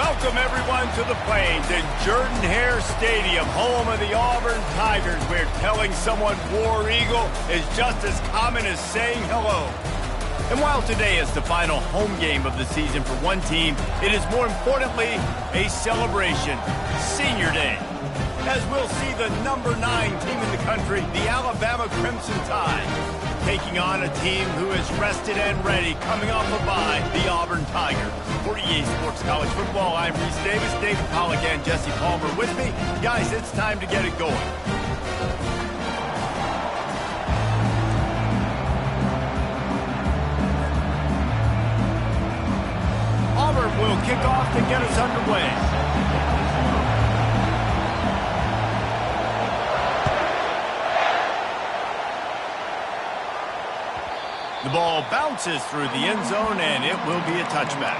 Welcome, everyone, to the Plains in Jordan-Hare Stadium, home of the Auburn Tigers, where telling someone War Eagle is just as common as saying hello. And while today is the final home game of the season for one team, it is more importantly a celebration, Senior Day, as we'll see the number 9 team in the country, the Alabama Crimson Tide, taking on a team who is rested and ready, coming off a bye, the Auburn Tigers. For EA Sports College Football, I'm Reese Davis, David Pollack, and Jesse Palmer with me. Guys, it's time to get it going. Auburn will kick off to get us underway. The ball bounces through the end zone, and it will be a touchback.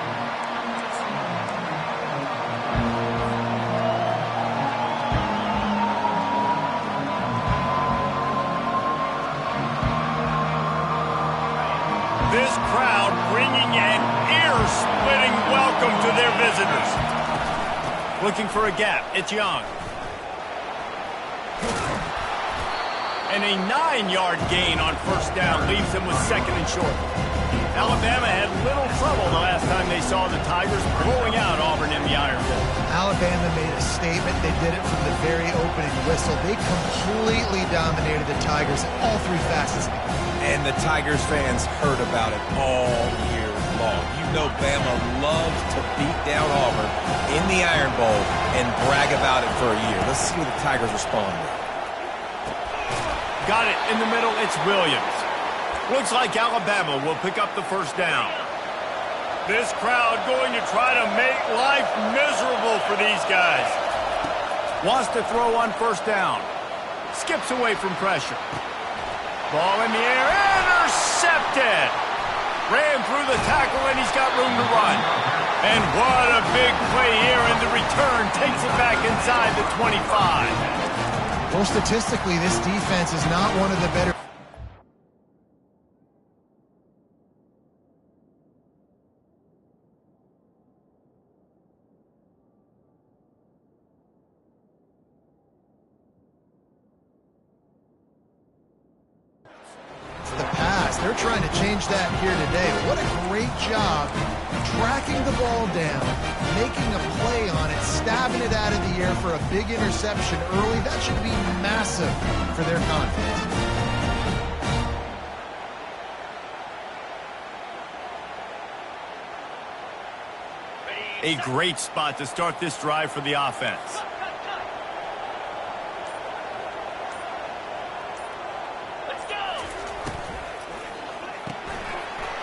This crowd bringing an ear-splitting welcome to their visitors. Looking for a gap. It's Young. And a 9-yard gain on first down leaves them with second and short. Alabama had little trouble the last time they saw the Tigers blowing out Auburn in the Iron Bowl. Alabama made a statement. They did it from the very opening whistle. They completely dominated the Tigers in all 3 facets. And the Tigers fans heard about it all year long. You know Bama loves to beat down Auburn in the Iron Bowl and brag about it for a year. Let's see what the Tigers respond with. Got it in the middle, it's Williams. Looks like Alabama will pick up the first down. This crowd going to try to make life miserable for these guys. Wants to throw on first down. Skips away from pressure. Ball in the air, intercepted. Ran through the tackle and he's got room to run. And what a big play here, and the return takes it back inside the 25. Well, statistically, this defense is not one of the better. For the pass, they're trying to change that here today. What a great job tracking the ball down, making a play on it, stabbing it out of the air for a big interception early. That should be massive for their confidence. A great spot to start this drive for the offense.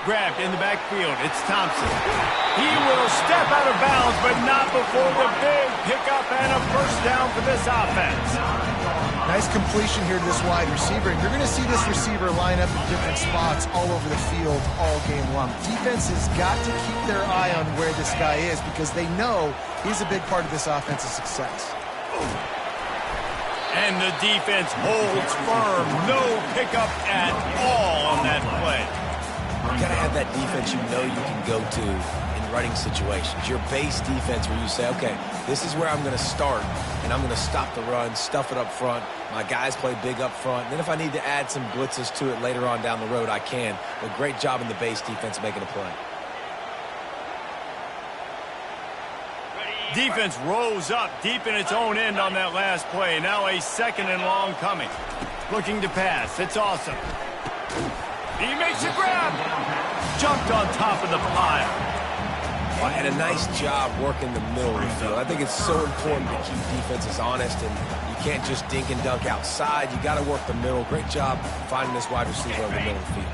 Grabbed in the backfield. It's Thompson. He will step out of bounds, but not before the big pickup and a first down for this offense. Nice completion here to this wide receiver. And you're going to see this receiver line up in different spots all over the field all game long. Defense has got to keep their eye on where this guy is because they know he's a big part of this offense's success. And the defense holds firm. No pickup at all on that play. You got to have that defense you know you can go to in running situations. Your base defense where you say, okay, this is where I'm going to start, and I'm going to stop the run, stuff it up front. My guys play big up front. And then if I need to add some blitzes to it later on down the road, I can. But great job in the base defense making a play. Defense rose up deep in its own end on that last play. Now a second and long coming. Looking to pass. It's awesome. He makes a grab. Jumped on top of the pile. Well, and a nice job working the middle of the field. I think it's so important to keep defenses honest, and you can't just dink and dunk outside. You got to work the middle. Great job finding this wide receiver over the middle of the field.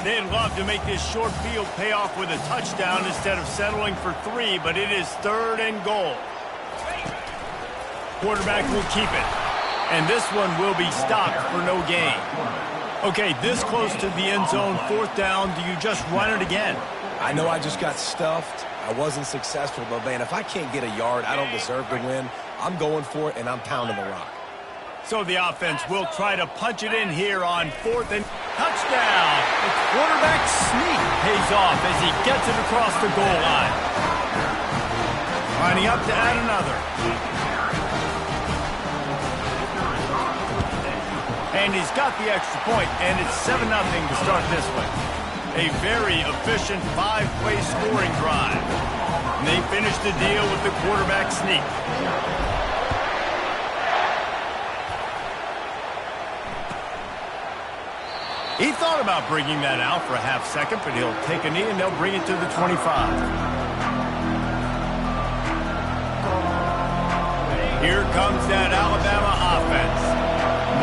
They'd love to make this short field pay off with a touchdown instead of settling for 3, but it is 3rd and goal. Quarterback will keep it. And this one will be stopped for no gain. Okay, this close to the end zone, 4th down. Do you just run it again? I know I just got stuffed. I wasn't successful, but, man, if I can't get a yard, I don't deserve to win. I'm going for it, and I'm pounding the rock. So the offense will try to punch it in here on 4th and touchdown. The quarterback sneak pays off as he gets it across the goal line. Lining up to add another. And he's got the extra point, and it's 7-0 to start this one. A very efficient 5-play scoring drive. And they finish the deal with the quarterback sneak. He thought about bringing that out for a half second, but he'll take a knee and they'll bring it to the 25. Here comes that Alabama offense.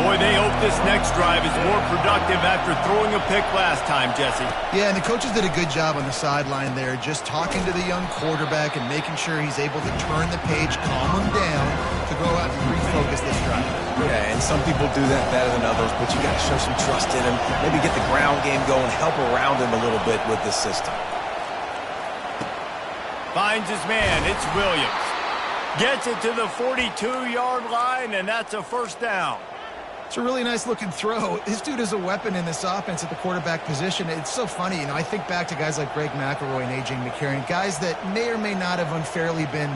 Boy, they hope this next drive is more productive after throwing a pick last time, Jesse. Yeah, and the coaches did a good job on the sideline there, just talking to the young quarterback and making sure he's able to turn the page, calm him down to go out and refocus this drive. Yeah, and some people do that better than others, but you got to show some trust in him. Maybe get the ground game going, help around him a little bit with this system. Finds his man. It's Williams. Gets it to the 42-yard line, and that's a first down. It's a really nice-looking throw. This dude is a weapon in this offense at the quarterback position. It's so funny. You know, I think back to guys like Greg McElroy and A.J. McCarron, guys that may or may not have unfairly been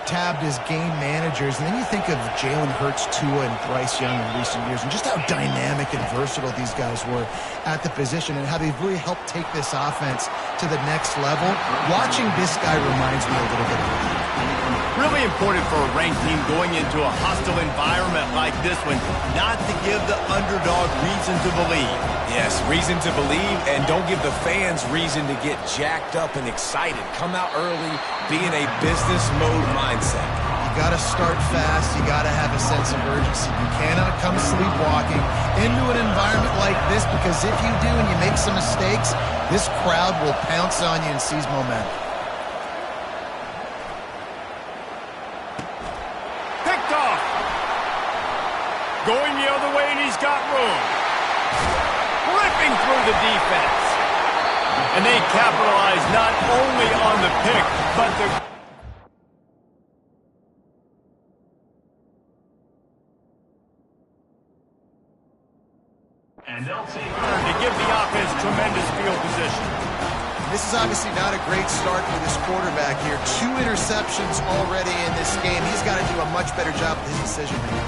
tabbed as game managers. And then you think of Jalen Hurts, Tua, and Bryce Young in recent years, and just how dynamic and versatile these guys were at the position and how they've really helped take this offense to the next level. Watching this guy reminds me a little bit of that. Really important for a ranked team going into a hostile environment like this one, not to give the underdog reason to believe. Yes, reason to believe, and don't give the fans reason to get jacked up and excited. Come out early, be in a business mode mindset. You got to start fast. You got to have a sense of urgency. You cannot come sleepwalking into an environment like this, because if you do and you make some mistakes, this crowd will pounce on you and seize momentum. Going the other way, and he's got room. Ripping through the defense. And they capitalize not only on the pick, but the... And they'll take to give the offense tremendous field position. This is obviously not a great start for this quarterback here. 2 interceptions already in this game. He's got to do a much better job with his decision making.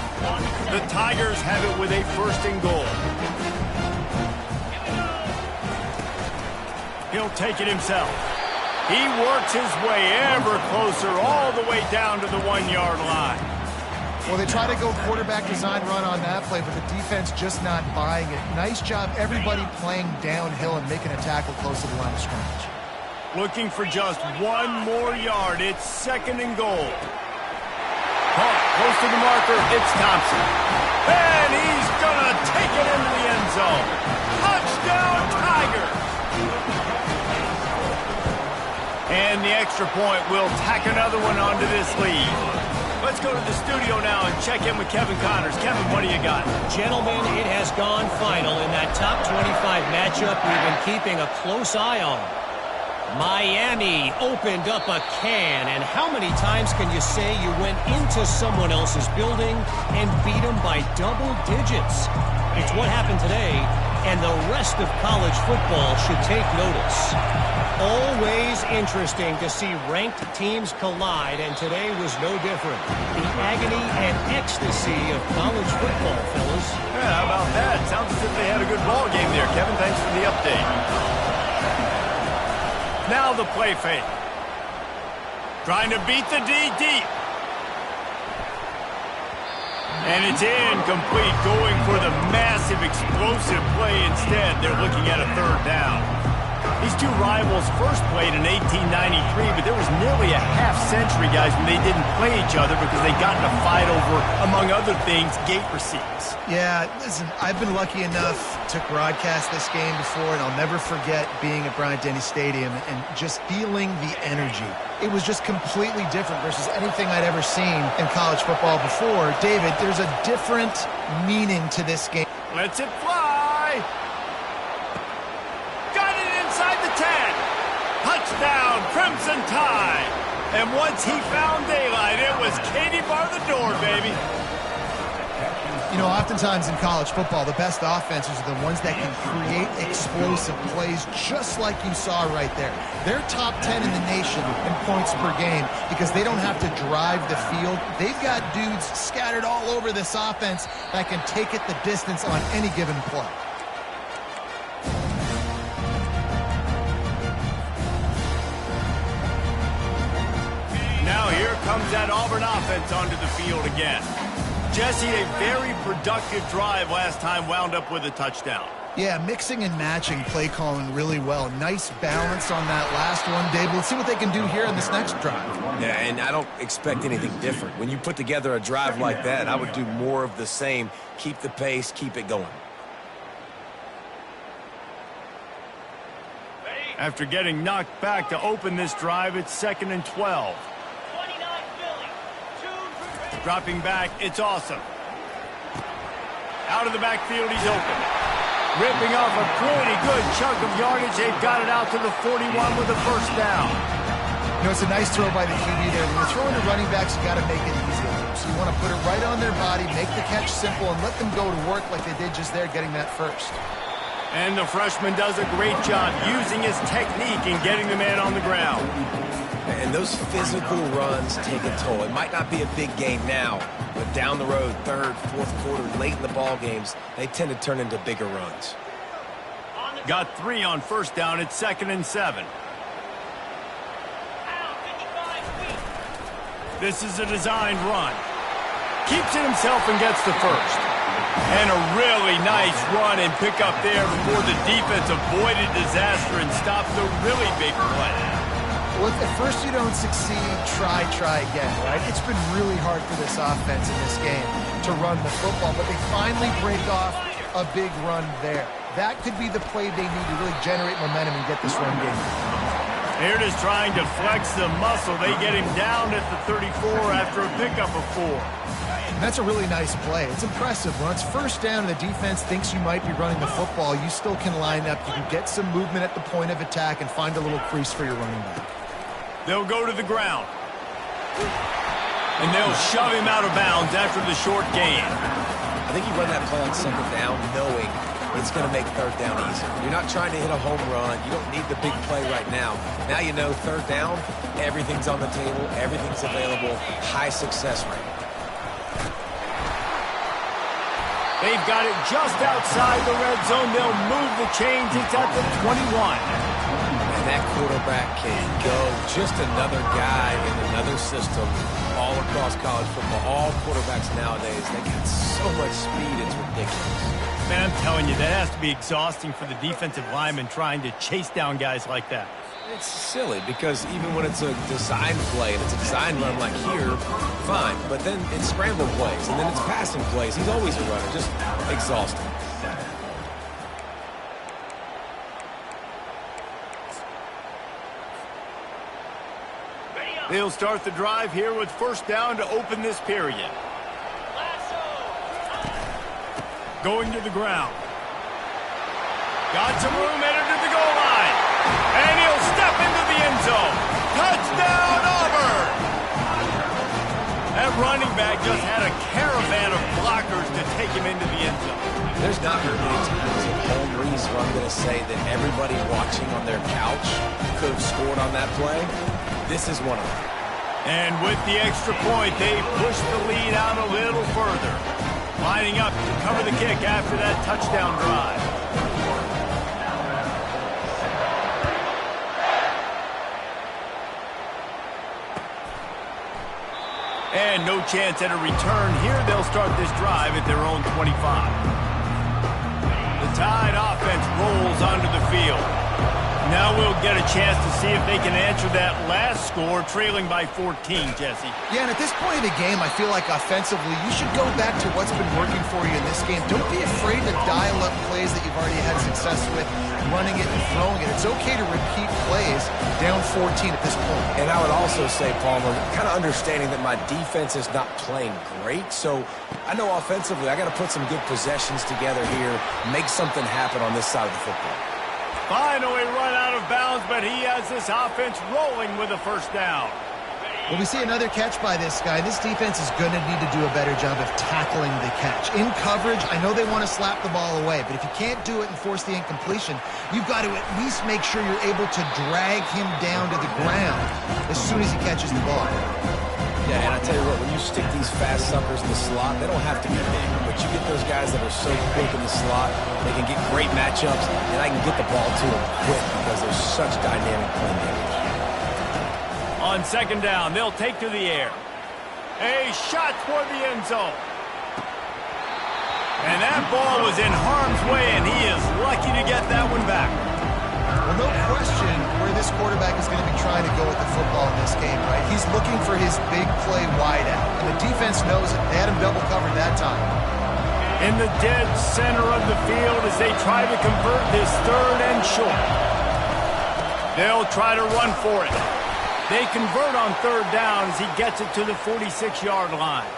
The Tigers have it with a 1st and goal. He'll take it himself. He works his way ever closer all the way down to the 1-yard line. Well, they try to go quarterback design run on that play, but the defense just not buying it. Nice job, everybody playing downhill and making a tackle close to the line of scrimmage. Looking for just 1 more yard. It's 2nd and goal. Close to the marker, it's Thompson. And he's going to take it into the end zone. Touchdown, Tigers! And the extra point will tack another one onto this lead. Let's go to the studio now and check in with Kevin Connors. Kevin, what do you got? Gentlemen, it has gone final in that top 25 matchup we've been keeping a close eye on. Miami opened up a can, and how many times can you say you went into someone else's building and beat them by double digits? It's what happened today, and the rest of college football should take notice. Always interesting to see ranked teams collide, and today was no different. The agony and ecstasy of college football, fellas. Yeah, how about that? Sounds as if they had a good ball game there. Kevin, thanks for the update. Now the play fake. Trying to beat the D deep. And it's incomplete, going for the massive explosive play instead. They're looking at a 3rd down. These two rivals first played in 1893, but there was nearly a half-century, guys, when they didn't play each other because they got in a fight over, among other things, gate receipts. Yeah, listen, I've been lucky enough to broadcast this game before, and I'll never forget being at Bryant-Denny Stadium and just feeling the energy. It was just completely different versus anything I'd ever seen in college football before. David, there's a different meaning to this game. Lets it fly. Got it inside the 10. Touchdown, Crimson Tide. And once he found daylight, it was Katie bar the door, baby. You know, oftentimes in college football, the best offenses are the ones that can create explosive plays, just like you saw right there. They're top 10 in the nation in points per game because they don't have to drive the field. They've got dudes scattered all over this offense that can take it the distance on any given play. Now here comes that Auburn offense onto the field again. Jesse, a very productive drive last time wound up with a touchdown. Yeah, mixing and matching play calling really well. Nice balance on that last one, Dave. Let's see what they can do here in this next drive. Yeah, and I don't expect anything different. When you put together a drive like that, I would do more of the same. Keep the pace, keep it going. After getting knocked back to open this drive, it's 2nd and 12. Dropping back, it's Awesome. Out of the backfield, he's open. Ripping off a pretty good chunk of yardage. They've got it out to the 41 with a first down. You know, it's a nice throw by the QB there. When you're throwing to running backs, you got to make it easy on them. So you want to put it right on their body, make the catch simple, and let them go to work like they did just there, getting that first. And the freshman does a great job using his technique and getting the man on the ground. And those physical runs take a toll. It might not be a big game now, but down the road, third, fourth quarter, late in the ball games, they tend to turn into bigger runs. Got 3 on first down. It's 2nd and 7. This is a designed run. Keeps it himself and gets the first. And a really nice run and pick up there before the defense avoided disaster and stopped the really big play. Well, if at first you don't succeed, try again, right? It's been really hard for this offense in this game to run the football, but they finally break off a big run there. That could be the play they need to really generate momentum and get this run game. Here it is trying to flex the muscle. They get him down at the 34 after a pickup of 4. And that's a really nice play. It's impressive. When it's first down and the defense thinks you might be running the football, you still can line up. You can get some movement at the point of attack and find a little crease for your running back. They'll go to the ground. And they'll shove him out of bounds after the short gain. I think you run that play on 2nd down knowing it's going to make 3rd down easy. You're not trying to hit a home run. You don't need the big play right now. Now you know 3rd down, everything's on the table, everything's available, high success rate. They've got it just outside the red zone. They'll move the chains. It's at the 21. That quarterback can go. Just another guy in another system all across college football. All quarterbacks nowadays, they got so much speed, it's ridiculous. Man, I'm telling you, that has to be exhausting for the defensive lineman trying to chase down guys like that. It's silly because even when it's a design play and it's a design run like here, fine. But then it's scramble plays and then it's passing plays. He's always a runner, just exhausting. They'll start the drive here with first down to open this period. Going to the ground. Got some room headed to the goal line. And he'll step into the end zone. Touchdown, Auburn! That running back just had a caravan of blockers to take him into the end zone. There's not very many times in home reads where I'm going to say that everybody watching on their couch could have scored on that play. This is one of them. And with the extra point, they push the lead out a little further. Lining up to cover the kick after that touchdown drive. And no chance at a return here. They'll start this drive at their own 25. The Tide offense rolls onto the field. Now we'll get a chance to see if they can answer that last score, trailing by 14, Jesse. Yeah, and at this point of the game, I feel like offensively, you should go back to what's been working for you in this game. Don't be afraid to dial up plays that you've already had success with, running it and throwing it. It's okay to repeat plays down 14 at this point. And I would also say, Palmer, kind of understanding that my defense is not playing great, so I know offensively I got to put some good possessions together here, make something happen on this side of the football. Finally run out of bounds, but he has this offense rolling with a first down. Well, we see another catch by this guy. This defense is going to need to do a better job of tackling the catch. In coverage, I know they want to slap the ball away, but if you can't do it and force the incompletion, you've got to at least make sure you're able to drag him down to the ground as soon as he catches the ball. Yeah, and I tell you what, when you stick these fast suckers in the slot, they don't have to be big, but you get those guys that are so quick in the slot, they can get great matchups, and I can get the ball to them quick because there's such dynamic playmakers. On second down, they'll take to the air. A shot toward the end zone. And that ball was in harm's way, and he is lucky to get that one back. Well, no question where this quarterback is going to be trying to go with the football in this game, right? He's looking for his big play wide out, and the defense knows it. They had him double covered that time. In the dead center of the field as they try to convert this third and short. They'll try to run for it. They convert on third down as he gets it to the 46-yard line.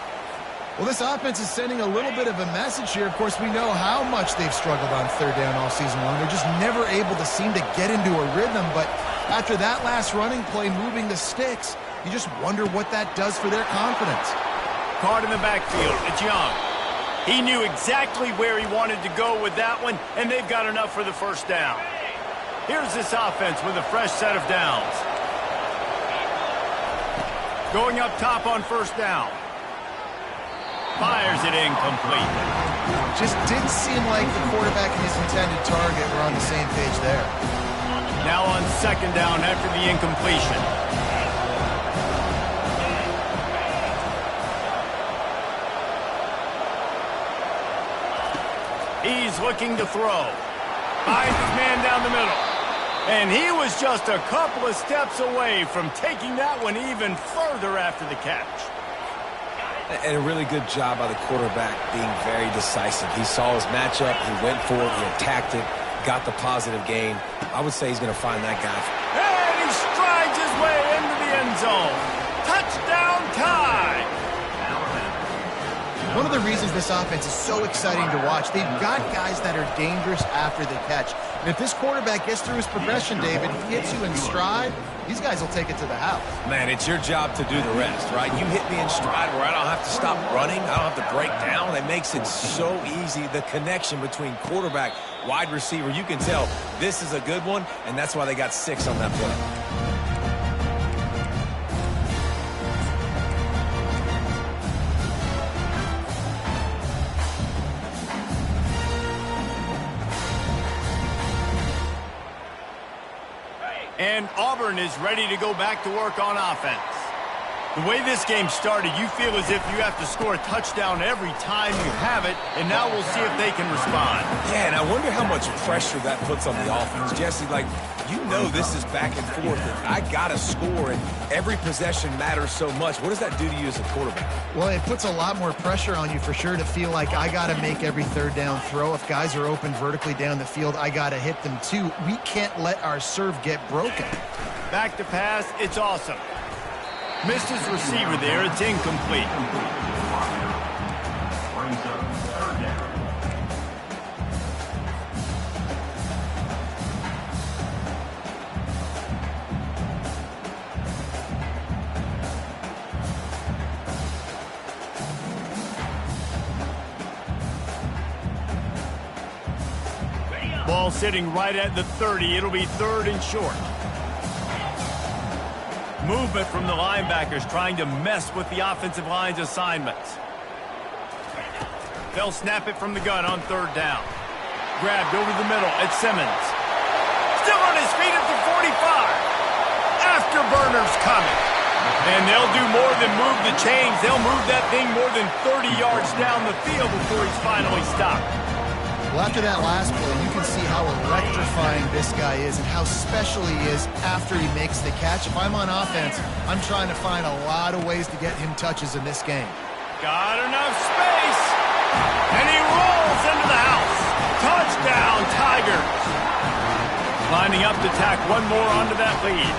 Well, this offense is sending a little bit of a message here. Of course, we know how much they've struggled on third down all season long. They're just never able to seem to get into a rhythm. But after that last running play, moving the sticks, you just wonder what that does for their confidence. Card in the backfield. It's Young. He knew exactly where he wanted to go with that one, and they've got enough for the first down. Here's this offense with a fresh set of downs. Going up top on first down. Fires it incomplete. Just didn't seem like the quarterback and his intended target were on the same page there. Now on second down after the incompletion. He's looking to throw. Finds his man down the middle. And he was just a couple of steps away from taking that one even further after the catch. And a really good job by the quarterback being very decisive. He saw his matchup, he went for it, he attacked it, got the positive gain. I would say he's going to find that guy. And he strides his way into the end zone. Touchdown time! One of the reasons this offense is so exciting to watch, they've got guys that are dangerous after the catch. And if this quarterback gets through his progression, David, if he hits you in stride, these guys will take it to the house. Man, it's your job to do the rest, right? You hit me in stride where I don't have to stop running. I don't have to break down. It makes it so easy. The connection between quarterback, wide receiver, you can tell this is a good one, and that's why they got 6 on that play. And Auburn is ready to go back to work on offense. The way this game started, you feel as if you have to score a touchdown every time you have it, and now we'll see if they can respond. Yeah, and I wonder how much pressure that puts on the offense. Jesse, like, you know this is back and forth, and I got to score, and every possession matters so much. What does that do to you as a quarterback? Well, it puts a lot more pressure on you for sure to feel like I got to make every third down throw. If guys are open vertically down the field, I got to hit them too. We can't let our serve get broken. Back to pass, it's awesome. Missed his receiver there, it's incomplete. Ball sitting right at the 30. It'll be third and short. Movement from the linebackers trying to mess with the offensive line's assignments. They'll snap it from the gun on third down. Grabbed over the middle at Simmons. Still on his feet at the 45. Afterburner's coming. And they'll do more than move the chains. They'll move that thing more than 30 yards down the field before he's finally stopped. Well, after that last play, you can see how electrifying this guy is and how special he is after he makes the catch. If I'm on offense, I'm trying to find a lot of ways to get him touches in this game. Got enough space. And he rolls into the house. Touchdown, Tigers. Lining up to tack one more onto that lead.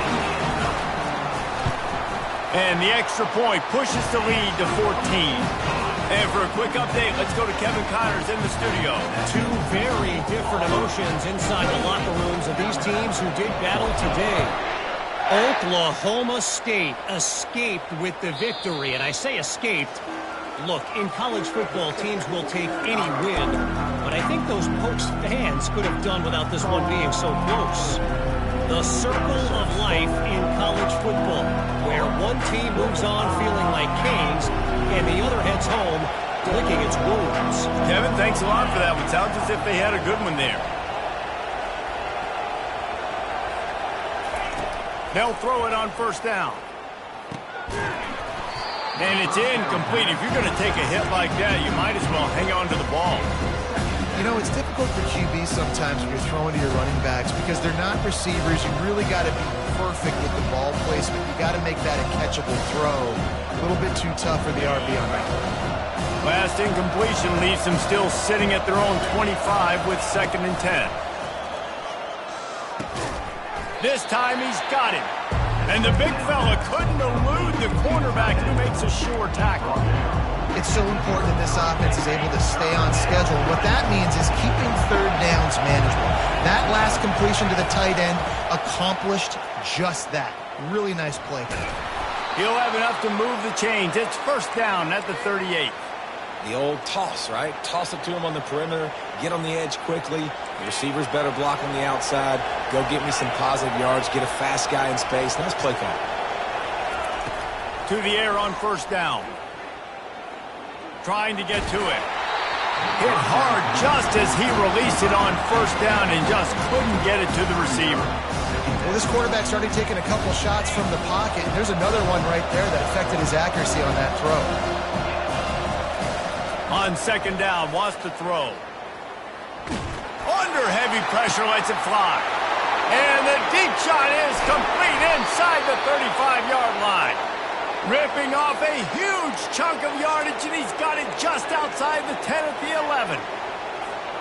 And the extra point pushes the lead to 14. And for a quick update, let's go to Kevin Connors in the studio. Two very different emotions inside the locker rooms of these teams who did battle today. Oklahoma State escaped with the victory, and I say escaped. Look, in college football, teams will take any win, but I think those Pokes fans could have done without this one being so close. The circle of life in college football, where one team moves on feeling like kings, and the other heads home licking its wounds. Kevin, thanks a lot for that one. Sounds as if they had a good one there. They'll throw it on first down. And it's incomplete. If you're going to take a hit like that, you might as well hang on to the ball. You know, it's difficult for QBs sometimes when you're throwing to your running backs because they're not receivers. You really got to be perfect with the ball placement. You got to make that a catchable throw. A little bit too tough for the RB on that. Last incompletion leaves them still sitting at their own 25 with 2nd and 10. This time he's got him. And the big fella couldn't elude the cornerback who makes a sure tackle. It's so important that this offense is able to stay on schedule. What that means is keeping third downs manageable. That last completion to the tight end accomplished just that. Really nice play. He'll have enough to move the chains. It's first down at the 38. The old toss, right? Toss it to him on the perimeter, get on the edge quickly. The receivers better block on the outside. Go get me some positive yards, get a fast guy in space. Nice play call. To the air on first down. Trying to get to it. Hit hard just as he released it on first down and just couldn't get it to the receiver. Well, this quarterback started taking a couple shots from the pocket. There's another one right there that affected his accuracy on that throw. On second down, wants to throw. Under heavy pressure, lets it fly. And the deep shot is complete inside the 35-yard line. Ripping off a huge chunk of yardage, and he's got it just outside the 10 at the 11.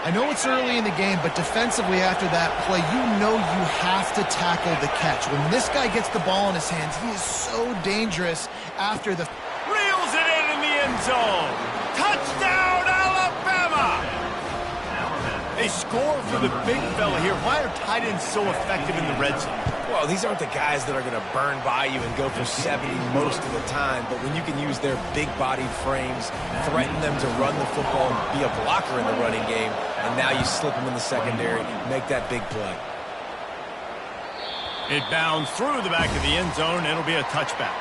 I know it's early in the game, but defensively after that play, you know you have to tackle the catch. When this guy gets the ball in his hands, he is so dangerous after the... Reels it in the end zone. Touchdown, Alabama! They score for the big fella here. Why are tight ends so effective in the red zone? Well, these aren't the guys that are going to burn by you and go for 70 most of the time, but when you can use their big-bodied frames, threaten them to run the football and be a blocker in the running game, and now you slip them in the secondary, make that big play. It bounds through the back of the end zone, and it'll be a touchback.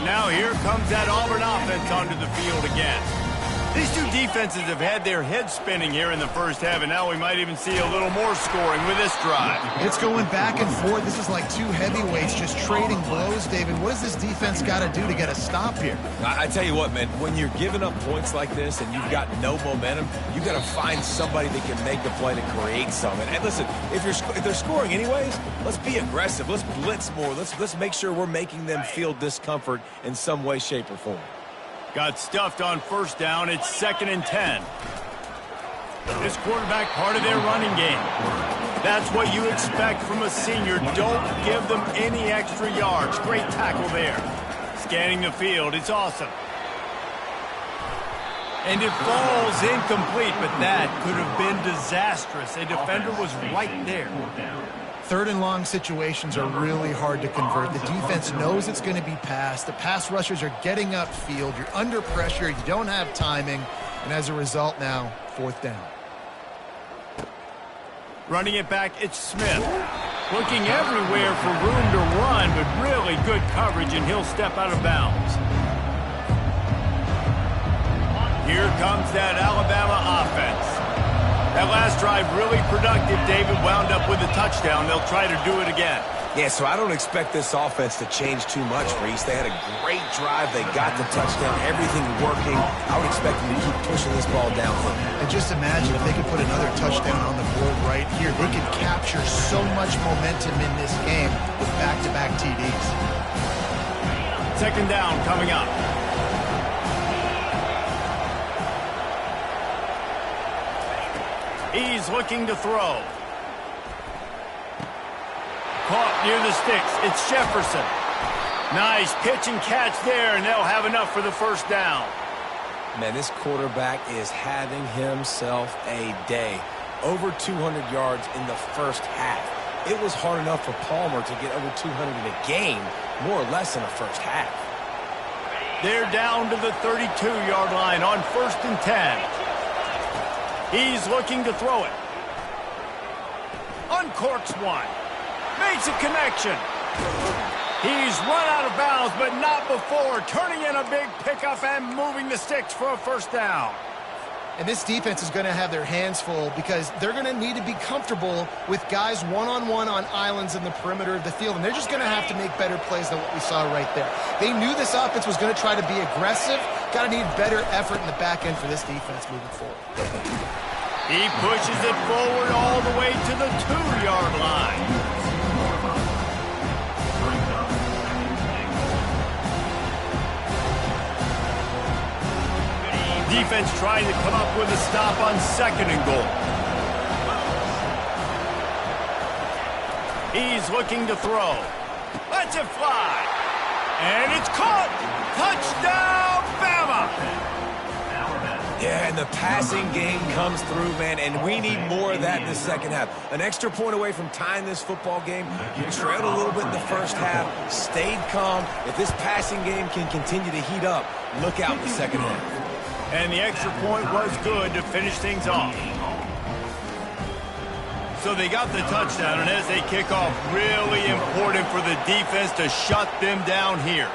Now here comes that Auburn offense onto the field again. These two defenses have had their heads spinning here in the first half, and now we might even see a little more scoring with this drive. It's going back and forth. This is like two heavyweights just trading blows, David. What does this defense got to do to get a stop here? I tell you what, man, when you're giving up points like this and you've got no momentum, you got to find somebody that can make the play to create something. And listen, if they're scoring anyways, let's be aggressive. Let's blitz more. Let's make sure we're making them feel discomfort in some way, shape, or form. Got stuffed on first down. It's 2nd and 10. This quarterback part of their running game. That's what you expect from a senior. Don't give them any extra yards. Great tackle there. Scanning the field. It's awesome. And it falls incomplete, but that could have been disastrous. A defender was right there. Third and long situations are really hard to convert. The defense knows it's going to be passed. The pass rushers are getting upfield. You're under pressure. You don't have timing. And as a result now, fourth down. Running it back, it's Smith. Looking everywhere for room to run, but really good coverage, and he'll step out of bounds. Here comes that Alabama offense. That last drive really productive. David wound up with a touchdown. They'll try to do it again. Yeah, so I don't expect this offense to change too much, Reese. They had a great drive. They got the touchdown. Everything working. I would expect them to keep pushing this ball downfield. And just imagine if they could put another touchdown on the board right here. They could capture so much momentum in this game with back-to-back TDs. Second down coming up. He's looking to throw. Caught near the sticks. It's Jefferson. Nice pitch and catch there, and they'll have enough for the first down. Man, this quarterback is having himself a day. Over 200 yards in the first half. It was hard enough for Palmer to get over 200 in a game, more or less in the first half. They're down to the 32-yard line on 1st and 10. He's looking to throw it. Uncorks one. Makes a connection. He's run out of bounds, but not before turning in a big pickup and moving the sticks for a first down. And this defense is going to have their hands full because they're going to need to be comfortable with guys one-on-one on islands in the perimeter of the field. And they're just going to have to make better plays than what we saw right there. They knew this offense was going to try to be aggressive. Got to need better effort in the back end for this defense moving forward. He pushes it forward all the way to the 2-yard line. Defense trying to come up with a stop on 2nd and goal. He's looking to throw. Lets it fly. And it's caught. Touchdown, Bama. Yeah, and the passing game comes through, man, and we need more of that in the second half. An extra point away from tying this football game. You trailed a little bit in the first half, stayed calm. If this passing game can continue to heat up, look out in the second half. And the extra point was good to finish things off. So they got the touchdown, and as they kick off, really important for the defense to shut them down here.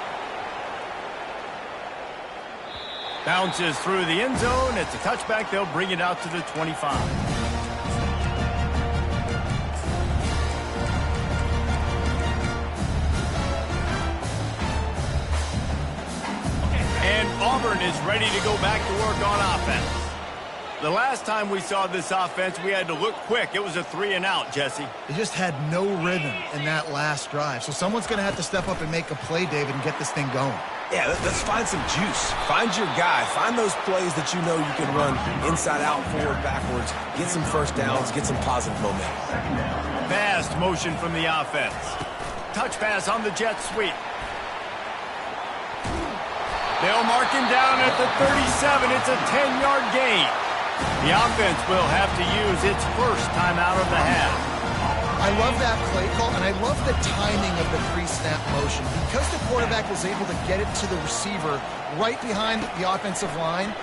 Bounces through the end zone. It's a touchback. They'll bring it out to the 25. And Auburn is ready to go back to work on offense. The last time we saw this offense, we had to look quick. It was a 3-and-out, Jesse. They just had no rhythm in that last drive. So someone's going to have to step up and make a play, David, and get this thing going. Yeah, let's find some juice. Find your guy. Find those plays that you know you can run inside out, forward, backwards. Get some first downs. Get some positive momentum. Fast motion from the offense. Touch pass on the jet sweep. They'll mark him down at the 37. It's a 10-yard gain. The offense will have to use its first timeout of the half. I love that play call, and I love the timing of the pre-snap motion. Because the quarterback was able to get it to the receiver right behind the offensive line,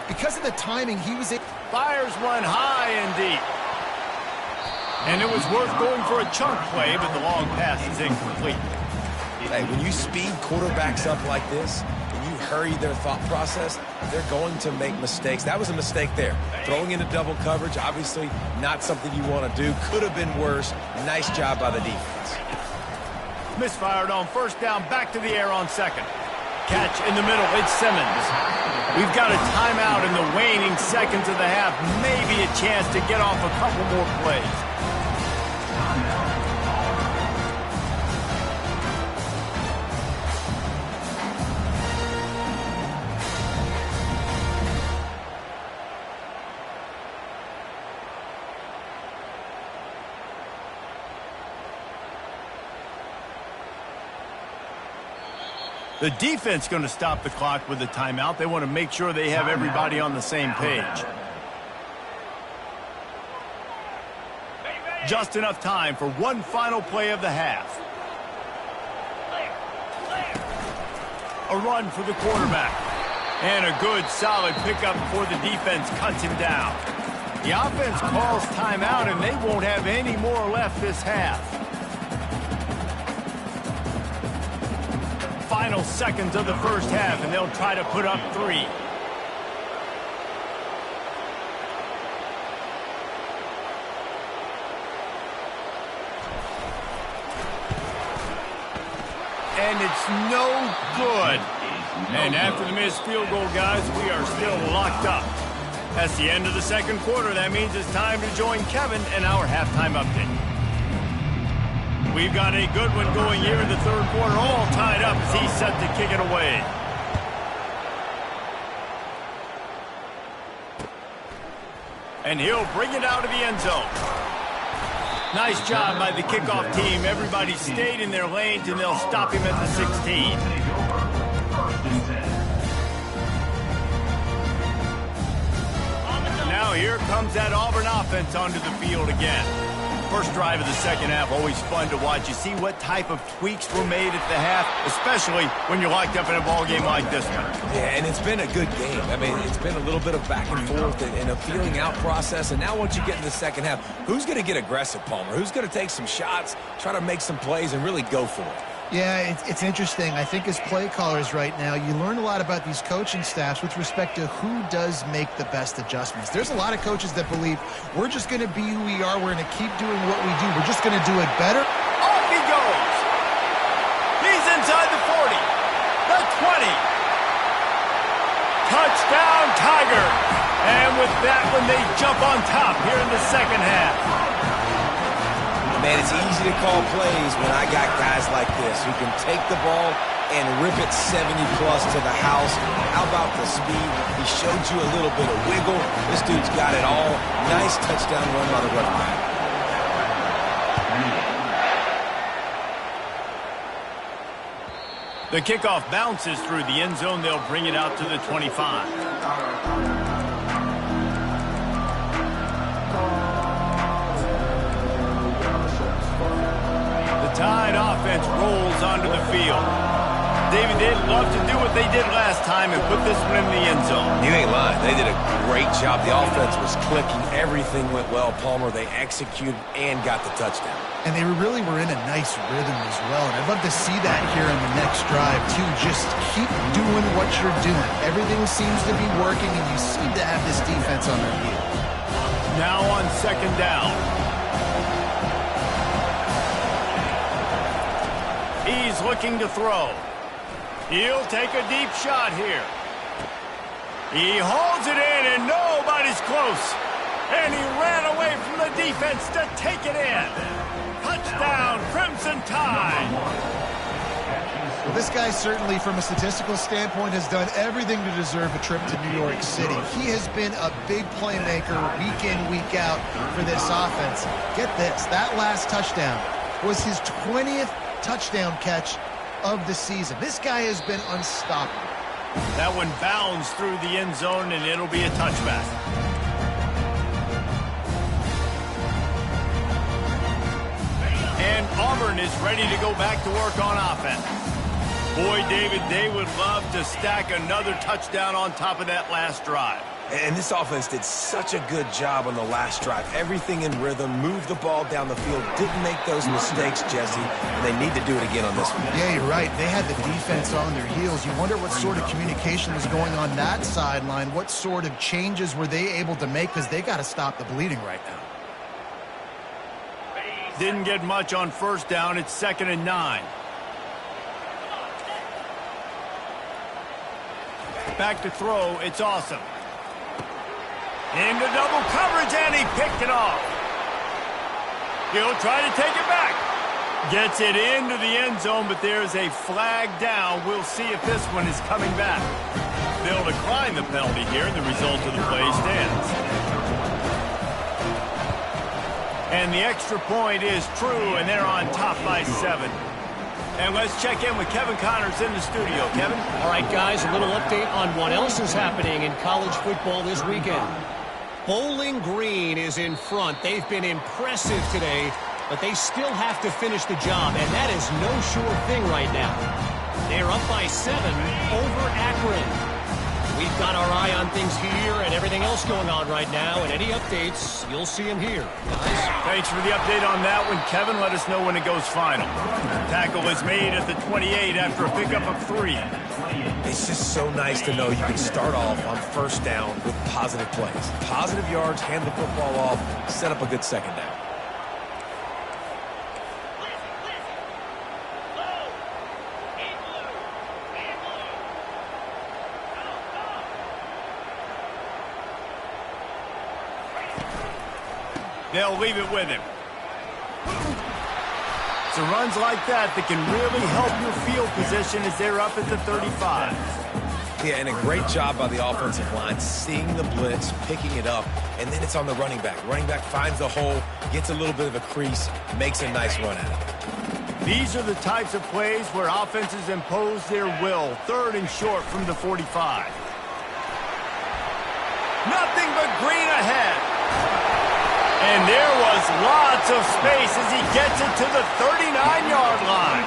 because of the timing, he was able... Fires one high and deep. And it was worth going for a chunk play, but the long pass is incomplete. Hey, when you speed quarterbacks up like this, hurry their thought process, they're going to make mistakes. That was a mistake there. Throwing into double coverage, obviously not something you want to do. Could have been worse. Nice job by the defense. Misfired on first down, back to the air on 2nd. Catch in the middle, it's Simmons. We've got a timeout in the waning seconds of the half. Maybe a chance to get off a couple more plays. The defense going to stop the clock with the timeout. They want to make sure they have everybody on the same page. Just enough time for one final play of the half. A run for the quarterback. And a good, solid pickup before the defense cuts him down. The offense calls timeout, and they won't have any more left this half. Final seconds of the first half, and they'll try to put up 3. And it's no good. And after the missed field goal, guys, we are still locked up. That's the end of the second quarter. That means it's time to join Kevin in our halftime update. We've got a good one going here in the third quarter, all tied up as he's set to kick it away. And he'll bring it out of the end zone. Nice job by the kickoff team. Everybody stayed in their lanes, and they'll stop him at the 16. now here comes that Auburn offense onto the field again. First drive of the second half, always fun to watch. You see what type of tweaks were made at the half, especially when you're locked up in a ball game like this one. Yeah, and it's been a good game. I mean, it's been a little bit of back and forth and a feeling out process. And now once you get in the second half, who's going to get aggressive, Palmer? Who's going to take some shots, try to make some plays, and really go for it? Yeah, it's interesting. I think as play callers right now, you learn a lot about these coaching staffs with respect to who does make the best adjustments. There's a lot of coaches that believe we're just going to be who we are. We're going to keep doing what we do. We're just going to do it better. Off he goes. He's inside the 40, the 20. Touchdown, Tiger. And with that one, they jump on top here in the second half. Man, it's easy to call plays when I got guys like this who can take the ball and rip it 70-plus to the house. How about the speed? He showed you a little bit of wiggle. This dude's got it all. Nice touchdown run by the running back. The kickoff bounces through the end zone. They'll bring it out to the 25. Tide offense rolls onto the field. David, they'd love to do what they did last time and put this one in the end zone. You ain't lying. They did a great job. The offense was clicking. Everything went well, Palmer. They executed and got the touchdown. And they really were in a nice rhythm as well. And I'd love to see that here in the next drive, too. Just keep doing what you're doing. Everything seems to be working, and you seem to have this defense on their heels. Now on second down. He's looking to throw. He'll take a deep shot here. He holds it in, and nobody's close. And he ran away from the defense to take it in. Touchdown, Crimson Tide. Well, this guy certainly, from a statistical standpoint, has done everything to deserve a trip to New York City. He has been a big playmaker week in, week out for this offense. Get this, that last touchdown was his 20th touchdown catch of the season. This guy has been unstoppable. That one bounds through the end zone, and it'll be a touchback. And Auburn is ready to go back to work on offense. Boy, David, they would love to stack another touchdown on top of that last drive. And this offense did such a good job on the last drive. Everything in rhythm, moved the ball down the field, didn't make those mistakes, Jesse, and they need to do it again on this one. Yeah, you're right. They had the defense on their heels. You wonder what sort of communication was going on that sideline. What sort of changes were they able to make, because they got to stop the bleeding right now. Didn't get much on first down. It's 2nd and 9. Back to throw. It's Awesome. Into double coverage, and he picked it off. He'll try to take it back. Gets it into the end zone, but there's a flag down. We'll see if this one is coming back. They'll decline the penalty here, and the result of the play stands. And the extra point is true, and they're on top by 7. And let's check in with Kevin Connors in the studio. Kevin? All right, guys, a little update on what else is happening in college football this weekend. Bowling Green is in front. They've been impressive today, but they still have to finish the job, and that is no sure thing right now. They're up by 7 over Akron. We've got our eye on things here and everything else going on right now, and any updates, you'll see them here. Guys. Thanks for the update on that one, Kevin. Let us know when it goes final. Tackle is made at the 28 after a pickup of 3. It's just so nice to know you can start off on first down with positive plays. Positive yards, hand the football off, set up a good second down. They'll leave it with him. So runs like that can really help your field position as they're up at the 35. Yeah, and a great job by the offensive line, seeing the blitz, picking it up, and then it's on the running back. Running back finds the hole, gets a little bit of a crease, makes a nice run at it. These are the types of plays where offenses impose their will. 3rd and short from the 45. Nothing but green ahead. And there was lots of space as he gets it to the 39-yard line.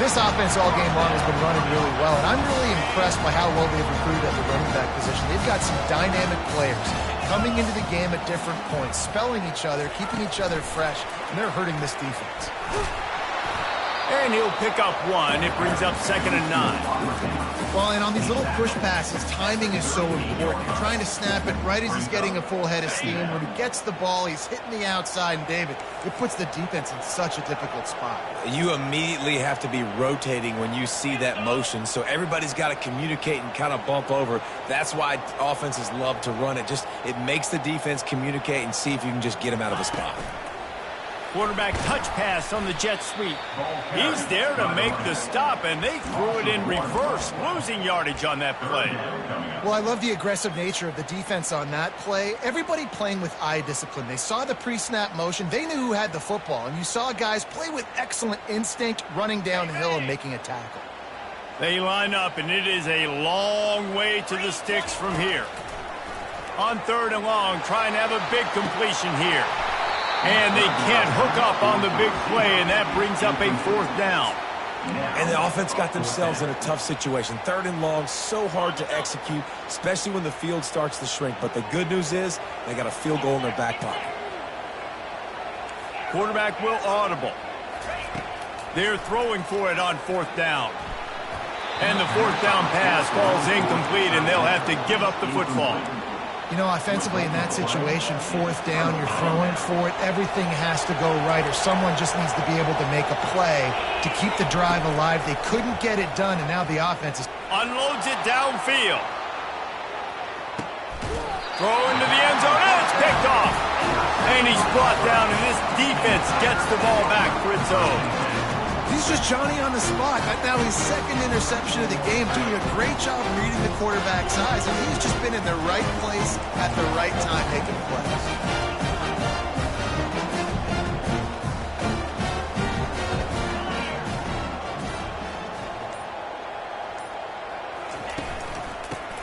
This offense all game long has been running really well, and I'm really impressed by how well they've recruited at the running back position. They've got some dynamic players coming into the game at different points, spelling each other, keeping each other fresh, and they're hurting this defense. And he'll pick up one. It brings up 2nd and 9. Well, and on these little push passes, timing is so important. You're trying to snap it right as he's getting a full head of steam. When he gets the ball, he's hitting the outside, and David, it puts the defense in such a difficult spot. You immediately have to be rotating when you see that motion, so everybody's got to communicate and kind of bump over. That's why offenses love to run it. It makes the defense communicate and see if you can just get him out of a spot. Quarterback touch pass on the jet sweep. He's there to make the stop, and they threw it in reverse, losing yardage on that play. Well, I love the aggressive nature of the defense on that play. Everybody playing with eye discipline. They saw the pre-snap motion. They knew who had the football, and you saw guys play with excellent instinct, running downhill and making a tackle. They line up, and it is a long way to the sticks from here. On 3rd and long, trying to have a big completion here. And they can't hook up on the big play, and that brings up a 4th down. And the offense got themselves in a tough situation. 3rd and long, so hard to execute, especially when the field starts to shrink. But the good news is they got a field goal in their back pocket. Quarterback will audible. They're throwing for it on 4th down. And the 4th down pass falls incomplete, and they'll have to give up the football. You know, offensively in that situation, 4th down, you're throwing for it. Everything has to go right, or someone just needs to be able to make a play to keep the drive alive. They couldn't get it done, and now the offense is... Unloads it downfield. Throw into the end zone, and it's picked off. And he's brought down, and this defense gets the ball back for its own. He's just Johnny on the spot. Now his 2nd interception of the game, doing a great job reading the quarterback's eyes. And he's just been in the right place at the right time making plays.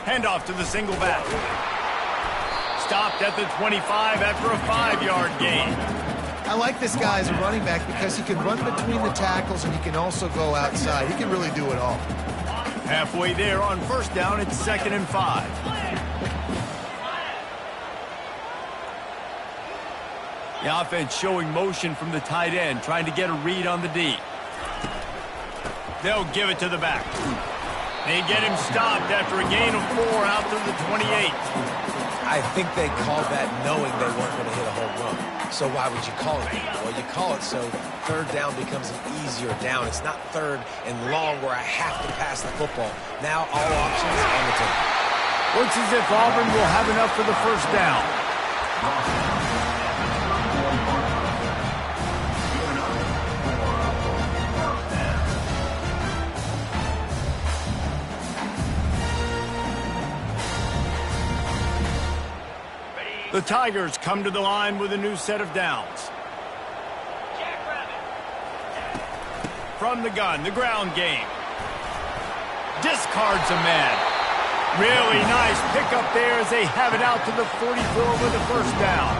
Handoff to the single back. Stopped at the 25 after a 5-yard gain. I like this guy as a running back because he can run between the tackles and he can also go outside. He can really do it all. Halfway there on 1st down, it's 2nd and 5. The offense showing motion from the tight end, trying to get a read on the D. They'll give it to the back. They get him stopped after a gain of 4 out to the 28. I think they called that knowing they weren't going to hit a home run. So why would you call it that? Well, you call it so 3rd down becomes an easier down. It's not 3rd and long where I have to pass the football. Now all options on the table. Looks as if Auburn will have enough for the 1st down. The Tigers come to the line with a new set of downs. From the gun, the ground game. Discards a man. Really nice pickup there as they have it out to the 44 with the 1st down.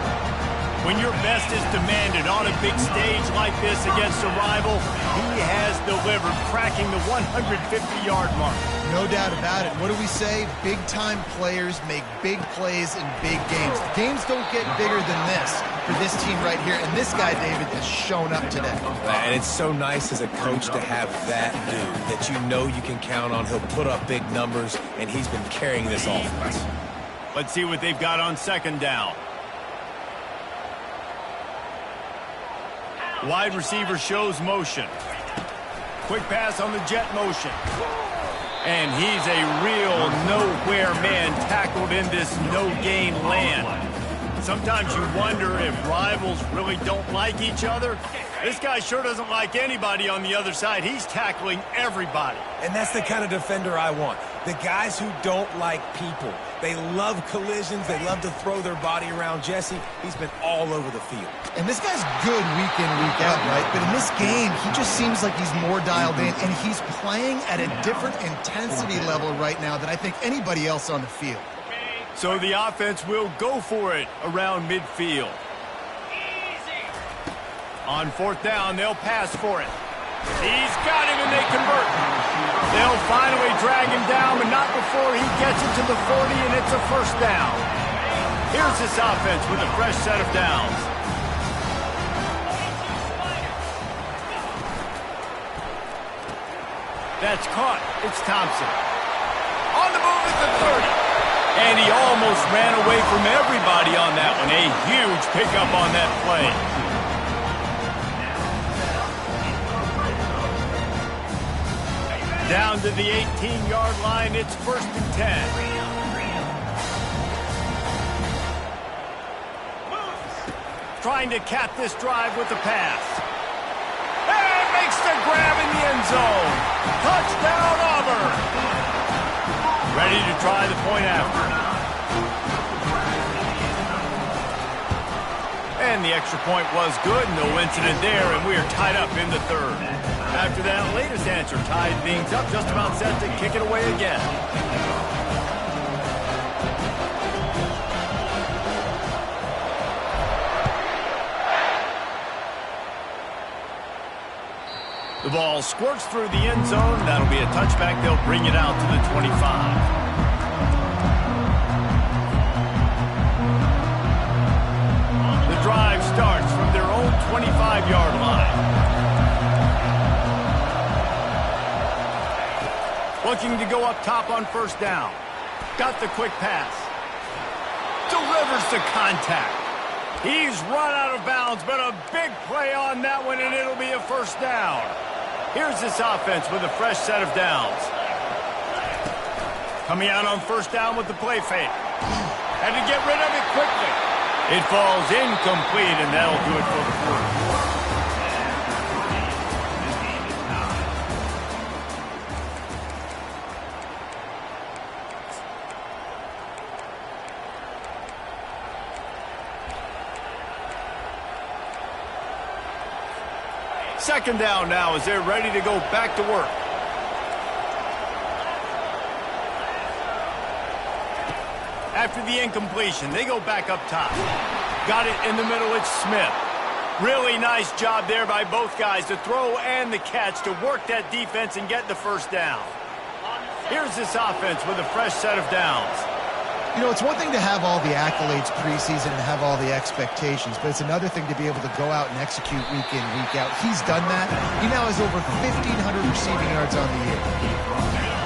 When your best is demanded on a big stage like this against a rival, he has delivered, cracking the 150-yard mark. No doubt about it. What do we say? Big-time players make big plays in big games. The games don't get bigger than this for this team right here, and this guy, David, has shown up today. And it's so nice as a coach to have that dude that you know you can count on. He'll put up big numbers, and he's been carrying this offense. Let's see what they've got on 2nd down. Wide receiver shows motion. Quick pass on the jet motion. And he's a real nowhere man tackled in this no-gain land. Sometimes you wonder if rivals really don't like each other. This guy sure doesn't like anybody on the other side. He's tackling everybody. And that's the kind of defender I want. The guys who don't like people. They love collisions. They love to throw their body around Jesse. He's been all over the field. And this guy's good week in, week out, right? But in this game, he just seems like he's more dialed in, and he's playing at a different intensity level right now than I think anybody else on the field. So the offense will go for it around midfield. On fourth down, they'll pass for it. He's got him, and they convert. They'll finally drag him down, but not before he gets it to the 40, and it's a first down. Here's this offense with a fresh set of downs. That's caught. It's Thompson. On the move at the 30. And he almost ran away from everybody on that one. A huge pickup on that play. Down to the 18-yard line. It's 1st and 10. Trying to cap this drive with the pass. And makes the grab in the end zone. Touchdown, Auburn. Ready to try the point after. And the extra point was good. No incident there, and we are tied up in the 3rd. After that latest answer, tied things up, just about set to kick it away again. The ball squirts through the end zone. That'll be a touchback. They'll bring it out to the 25. The drive starts from their own 25-yard line. Looking to go up top on first down. Got the quick pass. Delivers the contact. He's run out of bounds, but a big play on that one, and it'll be a first down. Here's this offense with a fresh set of downs. Coming out on first down with the play fake. Had to get rid of it quickly. It falls incomplete, and that'll do it for the 4th. Second down now as they're ready to go back to work. After the incompletion, they go back up top. Got it in the middle, it's Smith. Really nice job there by both guys, the throw and the catch, to work that defense and get the first down. Here's this offense with a fresh set of downs. You know, it's one thing to have all the accolades preseason and have all the expectations, but it's another thing to be able to go out and execute week in, week out. He's done that. He now has over 1,500 receiving yards on the year.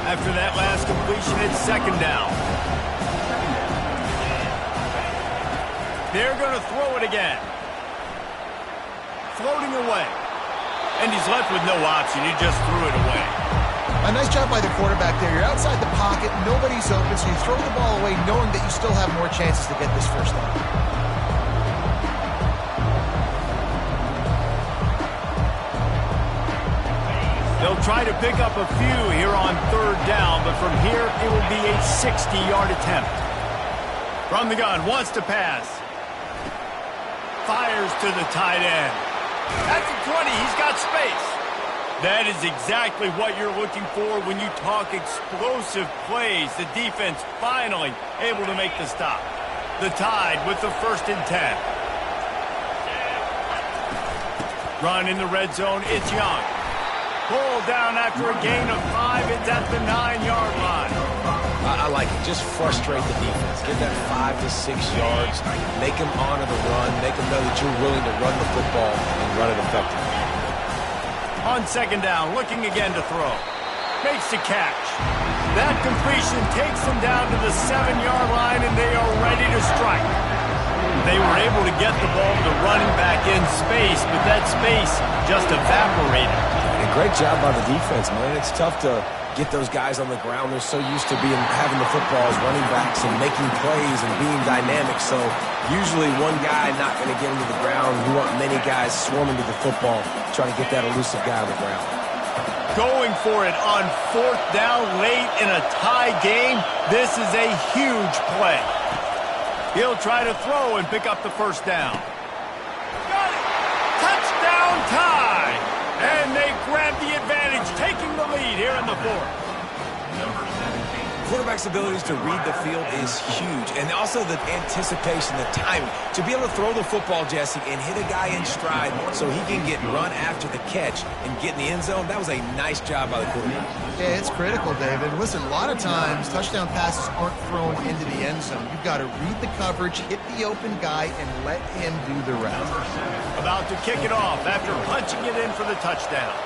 After that last completion, it's second down. They're going to throw it again. Floating away. And he's left with no option. He just threw it away. A nice job by the quarterback there. You're outside the pocket, nobody's open, so you throw the ball away knowing that you still have more chances to get this first down. They'll try to pick up a few here on third down, but from here it will be a 60-yard attempt. From the gun, wants to pass. Fires to the tight end. At the 20, he's got space. That is exactly what you're looking for when you talk explosive plays. The defense finally able to make the stop. The Tide with the 1st and 10. Run in the red zone, it's Young. Pulled down after a gain of 5. It's at the 9-yard line. I like it. Just frustrate the defense. Get that 5 to 6 yards. Make them honor the run. Make them know that you're willing to run the football and run it effectively. On second down, looking again to throw. Makes the catch. That completion takes them down to the 7-yard line, and they are ready to strike. They were able to get the ball to the running back in space, but that space just evaporated. And great job by the defense, man. It's tough to get those guys on the ground. They're so used to having the football as running backs and making plays and being dynamic. So usually one guy not going to get into the ground. You want many guys swarming to the football, trying to get that elusive guy on the ground. Going for it on fourth down late in a tie game. This is a huge play. He'll try to throw and pick up the first down. Got it! Touchdown tie! And they grab the advantage, taking the lead here in the 4th. quarterback's abilities to read the field is huge. And also the anticipation, the timing. To be able to throw the football, Jesse, and hit a guy in stride so he can get run after the catch and get in the end zone, that was a nice job by the quarterback. Yeah, it's critical, David. Listen, a lot of times touchdown passes aren't thrown into the end zone. You've got to read the coverage, hit the open guy, and let him do the rest. About to kick it off after punching it in for the touchdown.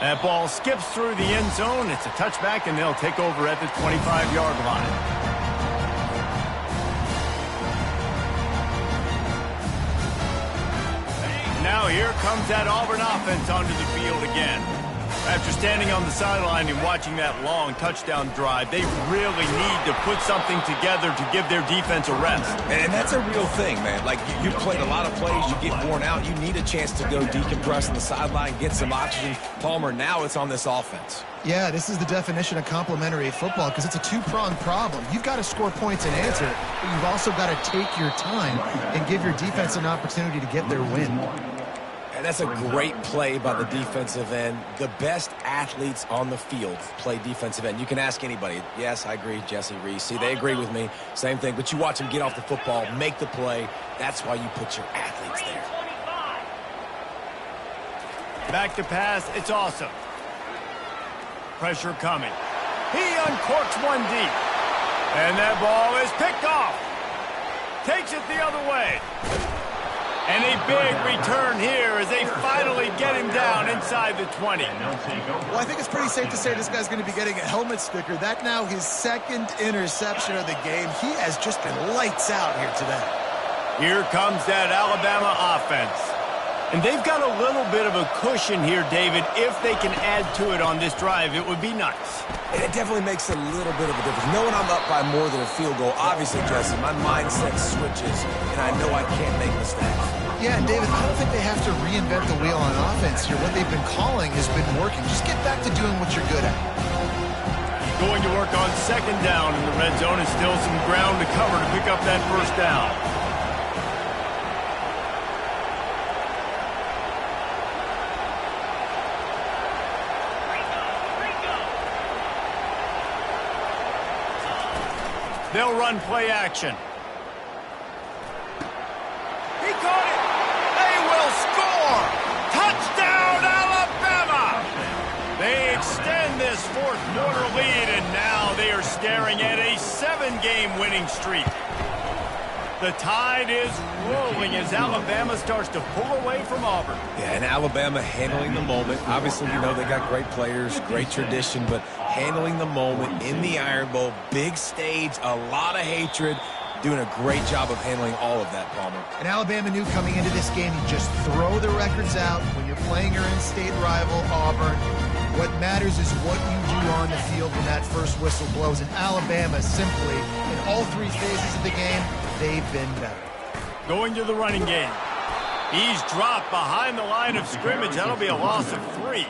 That ball skips through the end zone. It's a touchback, and they'll take over at the 25-yard line. Now here comes that Auburn offense onto the field again. After standing on the sideline and watching that long touchdown drive, they really need to put something together to give their defense a rest. And that's a real thing, man. Like, you played a lot of plays, you get worn out, you need a chance to go decompress on the sideline, get some oxygen. Palmer, now it's on this offense. Yeah, this is the definition of complementary football because it's a two-pronged problem. You've got to score points and answer, but you've also got to take your time and give your defense an opportunity to get their win. And that's a great play by the defensive end. The best athletes on the field play defensive end. You can ask anybody. Yes, I agree, Jesse Reese. See, they agree with me. Same thing. But you watch them get off the football, make the play. That's why you put your athletes there. Back to pass. It's awesome. Pressure coming. He uncorks one deep. And that ball is picked off. Takes it the other way. And a big return here as they finally get him down inside the 20. Well, I think it's pretty safe to say this guy's going to be getting a helmet sticker. That now his second interception of the game. He has just been lights out here today. Here comes that Alabama offense. And they've got a little bit of a cushion here, David. If they can add to it on this drive, it would be nice. And it definitely makes a little bit of a difference. Knowing I'm up by more than a field goal, obviously, Jesse, my mindset switches, and I know I can't make mistakes. Yeah, and David, I don't think they have to reinvent the wheel on offense here. What they've been calling has been working. Just get back to doing what you're good at. Going to work on second down in the red zone, and still some ground to cover to pick up that first down. They'll run play action. He caught it. They will score. Touchdown, Alabama. They extend this fourth-quarter lead, and now they are staring at a 7-game winning streak. The tide is rolling as Alabama starts to pull away from Auburn. Yeah, and Alabama handling the moment. Obviously, we know they got great players, great tradition, but handling the moment in the Iron Bowl, big stage, a lot of hatred, doing a great job of handling all of that, Palmer. And Alabama knew coming into this game, you just throw the records out when you're playing your in-state rival, Auburn. What matters is what you do on the field when that first whistle blows. And Alabama simply, in all three phases of the game, they've been better. Going to the running game. He's dropped behind the line of scrimmage. That'll be a loss of 3.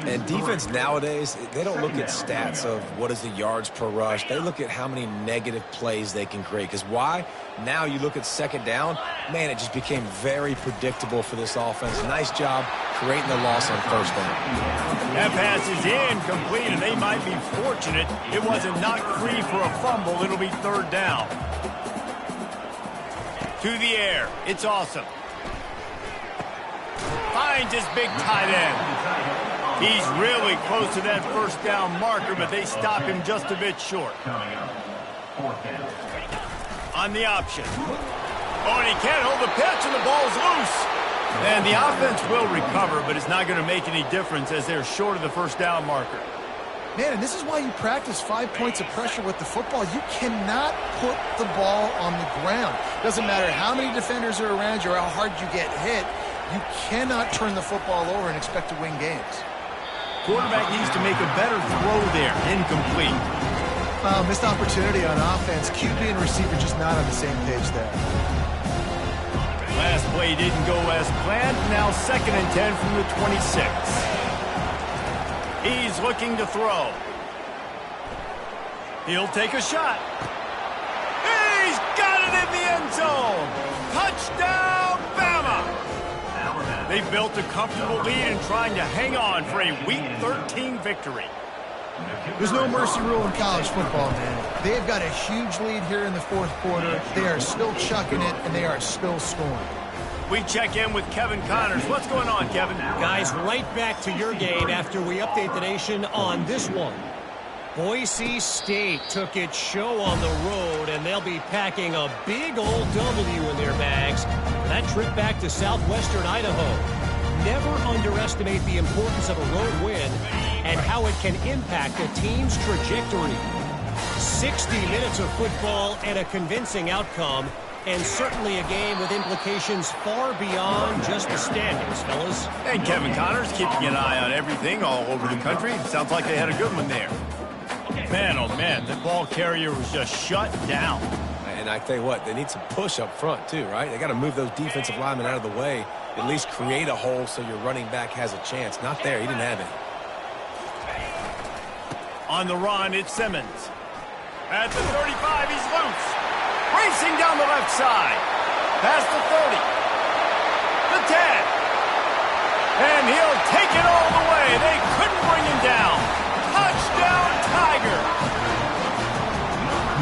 And defense nowadays, they don't look at stats of what is the yards per rush. They look at how many negative plays they can create. Because why? Now you look at second down, man, it just became very predictable for this offense. Nice job creating the loss on first down. That pass is incomplete, and they might be fortunate it wasn't knocked free for a fumble. It'll be third down. To the air. It's awesome. Finds his big tight end. He's really close to that first down marker, but they stop him just a bit short. On the option. Oh, and he can't hold the pitch, and the ball's loose. And the offense will recover, but it's not going to make any difference as they're short of the first down marker. Man, and this is why you practice 5 points of pressure with the football. You cannot put the ball on the ground. Doesn't matter how many defenders are around you or how hard you get hit. You cannot turn the football over and expect to win games. Quarterback needs to make a better throw there. Incomplete. Missed opportunity on offense. QB and receiver just not on the same page there. Last play didn't go as planned. Now 2nd and 10 from the 26. He's looking to throw. He'll take a shot. He's got it in the end zone. Touchdown, Bama. They built a comfortable lead and trying to hang on for a Week 13 victory. There's no mercy rule in college football, man. They've got a huge lead here in the fourth quarter. They are still chucking it, and they are still scoring. We check in with Kevin Connors. What's going on, Kevin? Guys, right back to your game after we update the nation on this one. Boise State took its show on the road, and they'll be packing a big old W in their bags for that trip back to southwestern Idaho. Never underestimate the importance of a road win and how it can impact a team's trajectory. 60 minutes of football and a convincing outcome, and certainly a game with implications far beyond just the standings, fellas. And Kevin Connors keeping an eye on everything all over the country. Sounds like they had a good one there. Man, oh man, the ball carrier was just shut down. And I tell you what, they need some push up front too, right? They got to move those defensive linemen out of the way, at least create a hole so your running back has a chance. Not there, he didn't have it. On the run, it's Simmons. At the 35, he's loose. Racing down the left side. Past the 30. The 10. And he'll take it all the way. They couldn't bring him down. Touchdown, Tiger.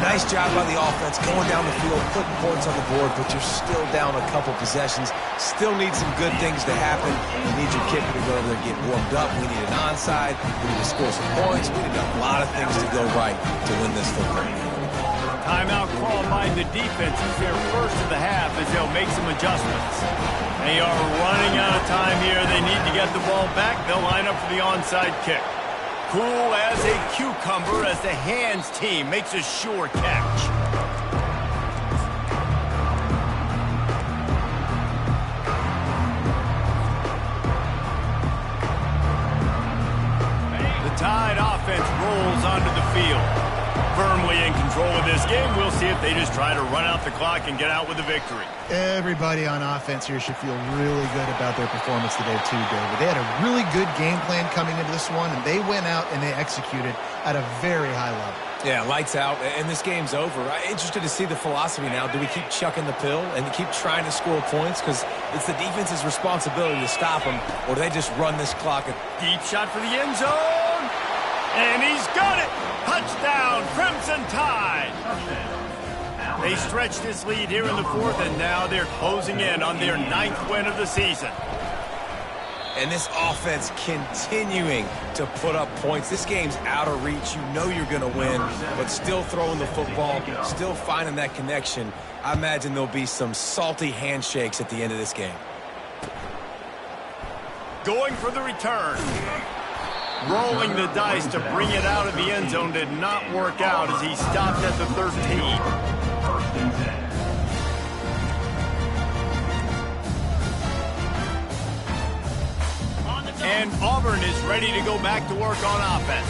Nice job by the offense going down the field, putting points on the board, but you're still down a couple possessions. Still need some good things to happen. You need your kicker to go over there and get warmed up. We need an onside. We need to score some points. We need a lot of things to go right to win this football game. Timeout called by the defense. It's their first of the half as they'll make some adjustments. They are running out of time here. They need to get the ball back. They'll line up for the onside kick. Cool as a cucumber as the hands team makes a sure catch. The Tide offense rolls onto the field. Firmly in control of this game. We'll see if they just try to run out the clock and get out with a victory. Everybody on offense here should feel really good about their performance today too, David. They had a really good game plan coming into this one, and they went out and they executed at a very high level. Yeah, lights out, and this game's over. I'm interested to see the philosophy now. Do we keep chucking the pill and keep trying to score points? Because it's the defense's responsibility to stop them, or do they just run this clock? Deep shot for the end zone. And he's got it. Touchdown, Crimson Tide. They stretched this lead here in the fourth, and now they're closing in on their 9th win of the season. And this offense continuing to put up points. This game's out of reach. You know you're going to win, but still throwing the football, still finding that connection. I imagine there'll be some salty handshakes at the end of this game. Going for the return. Rolling the dice to bring it out of the end zone did not work out as he stopped at the 13. And Auburn is ready to go back to work on offense.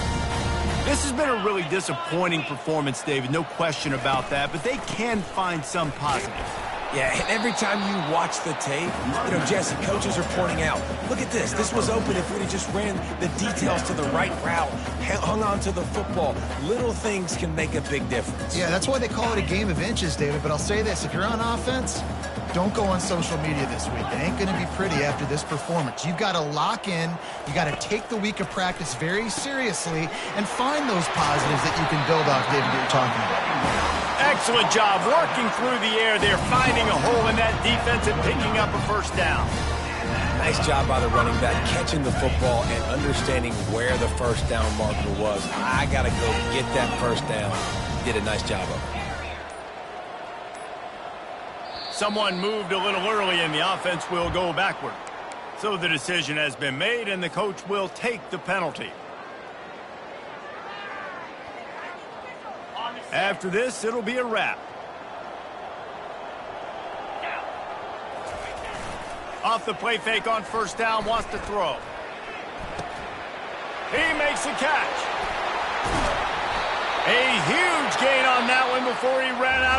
This has been a really disappointing performance, David, no question about that, but they can find some positives. Yeah, and every time you watch the tape, Jesse, coaches are pointing out, look at this. This was open if we'd have just ran the details to the right route, hung on to the football. Little things can make a big difference. Yeah, that's why they call it a game of inches, David. But I'll say this, if you're on offense, don't go on social media this week. It ain't going to be pretty after this performance. You've got to lock in. You got to take the week of practice very seriously and find those positives that you can build off, David, that you're talking about. Excellent job working through the air. They're finding a hole in that defense and picking up a first down. Nice job by the running back, catching the football and understanding where the first down marker was. I got to go get that first down. He did a nice job of it. Someone moved a little early and the offense will go backward. So the decision has been made and the coach will take the penalty. After this, it'll be a wrap. Off the play fake on first down, wants to throw. He makes a catch. A huge gain on that one before he ran out of